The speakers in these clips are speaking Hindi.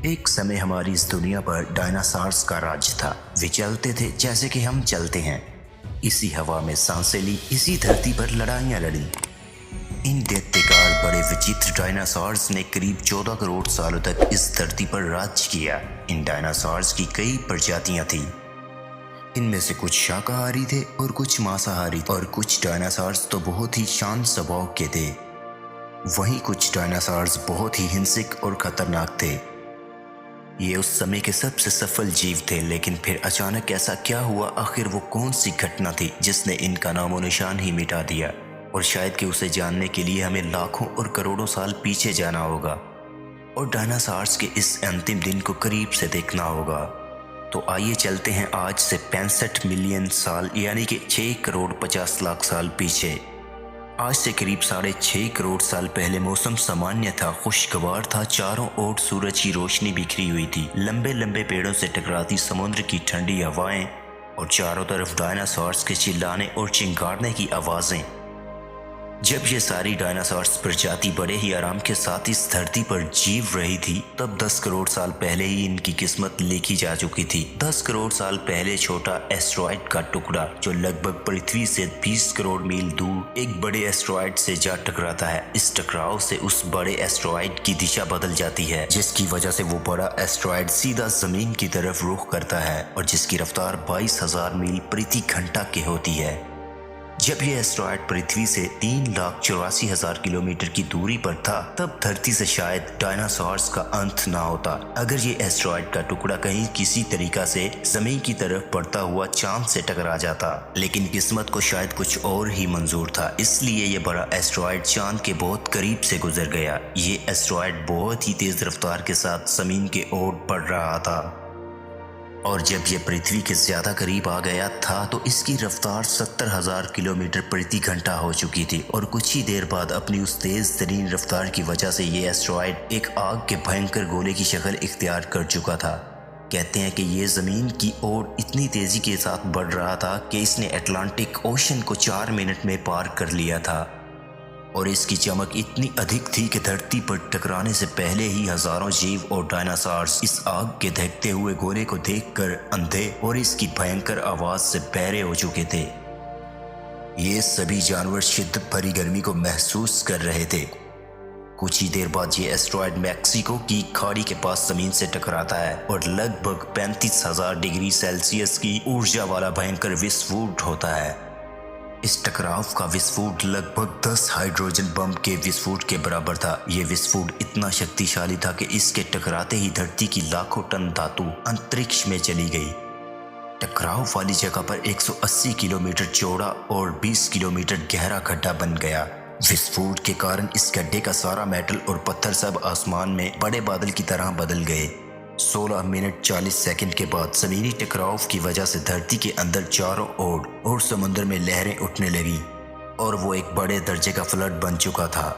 एक समय हमारी इस दुनिया पर डायनासॉर्स का राज था। वे चलते थे जैसे कि हम चलते हैं, इसी हवा में सांसें ली, इसी धरती पर लड़ाइयाँ लड़ी। इन दैत्यकार बड़े विचित्र डायनासॉर्स ने करीब 14 करोड़ सालों तक इस धरती पर राज किया। इन डायनासॉर्स की कई प्रजातियां थीं। इनमें से कुछ शाकाहारी थे और कुछ मांसाहारी, और कुछ डायनासॉर्स तो बहुत ही शांत स्वभाव के थे। वहीं कुछ डायनासॉर्स बहुत ही हिंसक और खतरनाक थे। ये उस समय के सबसे सफल जीव थे, लेकिन फिर अचानक ऐसा क्या हुआ? आखिर वो कौन सी घटना थी जिसने इनका नामो निशान ही मिटा दिया? और शायद कि उसे जानने के लिए हमें लाखों और करोड़ों साल पीछे जाना होगा और डायनासॉर्स के इस अंतिम दिन को करीब से देखना होगा। तो आइए चलते हैं आज से 65 मिलियन साल यानी कि 6 करोड़ 50 लाख साल पीछे। आज से करीब 6.5 करोड़ साल पहले मौसम सामान्य था, खुशगवार था। चारों ओर सूरज की रोशनी बिखरी हुई थी, लंबे लंबे पेड़ों से टकराती समुद्र की ठंडी हवाएं और चारों तरफ डायनासॉर्स के चिल्लाने और चिंगारने की आवाजें। जब ये सारी डायनासॉर्स प्रजाति बड़े ही आराम के साथ इस धरती पर जीव रही थी, तब 10 करोड़ साल पहले ही इनकी किस्मत लिखी जा चुकी थी। 10 करोड़ साल पहले छोटा एस्टेरॉयड का टुकड़ा जो लगभग पृथ्वी से 20 करोड़ मील दूर एक बड़े एस्टेरॉयड से जा टकराता है। इस टकराव से उस बड़े एस्टेरॉयड की दिशा बदल जाती है, जिसकी वजह से वो बड़ा एस्टेरॉयड सीधा जमीन की तरफ रुख करता है और जिसकी रफ्तार 22,000 मील प्रति घंटा की होती है। जब यह एस्टेरॉयड पृथ्वी से 3,84,000 किलोमीटर की दूरी पर था, तब धरती से शायद डायनासॉर्स का अंत ना होता अगर ये एस्टेरॉयड का टुकड़ा कहीं किसी तरीका से जमीन की तरफ बढ़ता हुआ चांद से टकरा जाता। लेकिन किस्मत को शायद कुछ और ही मंजूर था, इसलिए ये बड़ा एस्टेरॉयड चांद के बहुत करीब से गुजर गया। ये एस्टेरॉयड बहुत ही तेज रफ्तार के साथ जमीन के ओर बढ़ रहा था और जब यह पृथ्वी के ज्यादा करीब आ गया था तो इसकी रफ्तार 70,000 किलोमीटर प्रति घंटा हो चुकी थी और कुछ ही देर बाद अपनी उस तेज तरीन रफ्तार की वजह से ये एस्टेरॉयड एक आग के भयंकर गोले की शक्ल इख्तियार कर चुका था। कहते हैं कि ये जमीन की ओर इतनी तेजी के साथ बढ़ रहा था कि इसने अटलांटिक ओशन को 4 मिनट में पार कर लिया था और इसकी चमक इतनी अधिक थी कि धरती पर टकराने से पहले ही हजारों जीव और डायनासॉर्स इस आग के दहकते हुए गोले को देखकर अंधे और इसकी भयंकर आवाज से बहरे हो चुके थे। ये सभी जानवर शिद्दत भरी गर्मी को महसूस कर रहे थे। कुछ ही देर बाद ये एस्टेरॉयड मैक्सिको की खाड़ी के पास जमीन से टकराता है और लगभग 35,000 डिग्री सेल्सियस की ऊर्जा वाला भयंकर विस्फोट होता है। इस टकराव का विस्फोट लगभग 10 हाइड्रोजन बम के विस्फोट के बराबर था। यह विस्फोट इतना शक्तिशाली था कि इसके टकराते ही धरती की लाखों टन धातु अंतरिक्ष में चली गई। टकराव वाली जगह पर 180 किलोमीटर चौड़ा और 20 किलोमीटर गहरा गड्ढा बन गया। विस्फोट के कारण इस गड्ढे का सारा मेटल और पत्थर सब आसमान में बड़े बादल की तरह बदल गए। 16 मिनट 40 सेकंड के बाद जमीनी टकराव की वजह से धरती के अंदर चारों ओर और समुद्र में लहरें उठने लगी और वो एक बड़े दर्जे का फ्लड बन चुका था।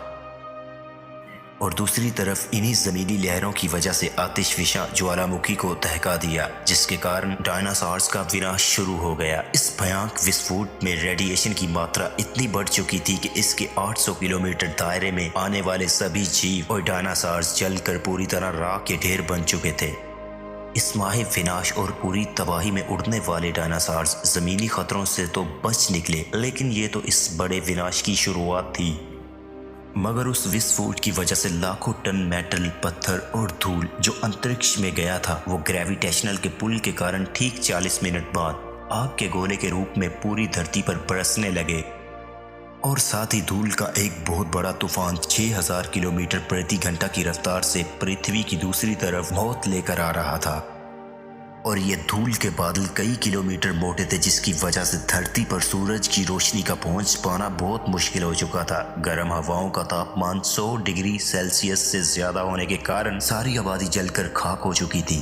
और दूसरी तरफ इन्हीं जमीनी लहरों की वजह से आतिशफिशा ज्वालामुखी को दहका दिया, जिसके कारण डायनासॉर्स का विनाश शुरू हो गया। इस भयानक विस्फोट में रेडिएशन की मात्रा इतनी बढ़ चुकी थी कि इसके 800 किलोमीटर दायरे में आने वाले सभी जीव और डायनासॉर्स जलकर पूरी तरह राख के ढेर बन चुके थे। इस माहे विनाश और पूरी तबाही में उड़ने वाले डायनासॉर्स जमीनी खतरों से तो बच निकले, लेकिन ये तो इस बड़े विनाश की शुरुआत थी। मगर उस विस्फोट की वजह से लाखों टन मेटल, पत्थर और धूल जो अंतरिक्ष में गया था, वो ग्रेविटेशनल के पुल के कारण ठीक 40 मिनट बाद आग के गोले के रूप में पूरी धरती पर बरसने लगे और साथ ही धूल का एक बहुत बड़ा तूफान 6,000 किलोमीटर प्रति घंटा की रफ्तार से पृथ्वी की दूसरी तरफ मौत लेकर आ रहा था। और ये धूल के बादल कई किलोमीटर मोटे थे, जिसकी वजह से धरती पर सूरज की रोशनी का पहुंच पाना बहुत मुश्किल हो चुका था। गर्म हवाओं का तापमान 100 डिग्री सेल्सियस से ज्यादा होने के कारण सारी आबादी जलकर खाक हो चुकी थी।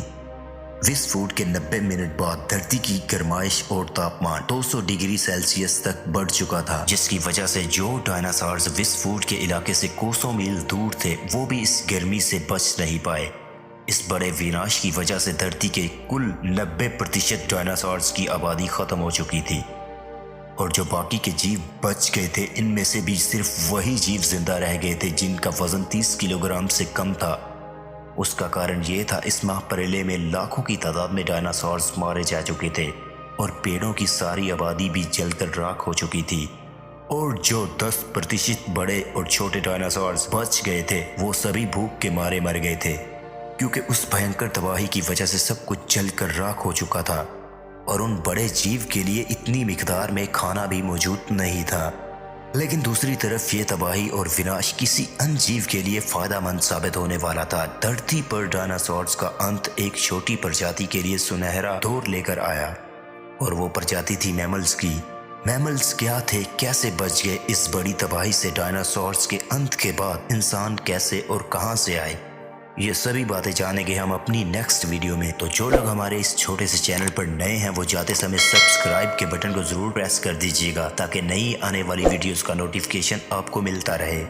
विस्फोट के 90 मिनट बाद धरती की गर्माइश और तापमान 200 डिग्री सेल्सियस तक बढ़ चुका था, जिसकी वजह से जो डायनासॉर्स विस्फोट के इलाके से कोसों मील दूर थे, वो भी इस गर्मी से बच नहीं पाए। इस बड़े विनाश की वजह से धरती के कुल 90% डायनासॉर्स की आबादी खत्म हो चुकी थी और जो बाकी के जीव बच गए थे, इनमें से भी सिर्फ वही जीव जिंदा रह गए थे जिनका वजन 30 किलोग्राम से कम था उसका कारण ये था, इस महाप्रलय में लाखों की तादाद में डायनासोर्स मारे जा चुके थे और पेड़ों की सारी आबादी भी जलकर राख हो चुकी थी। और जो 10% बड़े और छोटे डायनासोर्स बच गए थे वो सभी भूख के मारे मर गए थे, क्योंकि उस भयंकर तबाही की वजह से सब कुछ जलकर राख हो चुका था और उन बड़े जीव के लिए इतनी मिकदार में खाना भी मौजूद नहीं था। लेकिन दूसरी तरफ ये तबाही और विनाश किसी अन्य जीव के लिए फायदेमंद साबित होने वाला था। धरती पर डायनासोर्स का अंत एक छोटी प्रजाति के लिए सुनहरा दौर लेकर आया और वो प्रजाति थी मैमल्स की। मैमल्स क्या थे, कैसे बच गए इस बड़ी तबाही से? डायनासोर्स के अंत के बाद इंसान कैसे और कहां से आए? ये सभी बातें जानेंगे हम अपनी नेक्स्ट वीडियो में। तो जो लोग हमारे इस छोटे से चैनल पर नए हैं वो जाते समय सब्सक्राइब के बटन को जरूर प्रेस कर दीजिएगा ताकि नई आने वाली वीडियोस का नोटिफिकेशन आपको मिलता रहे।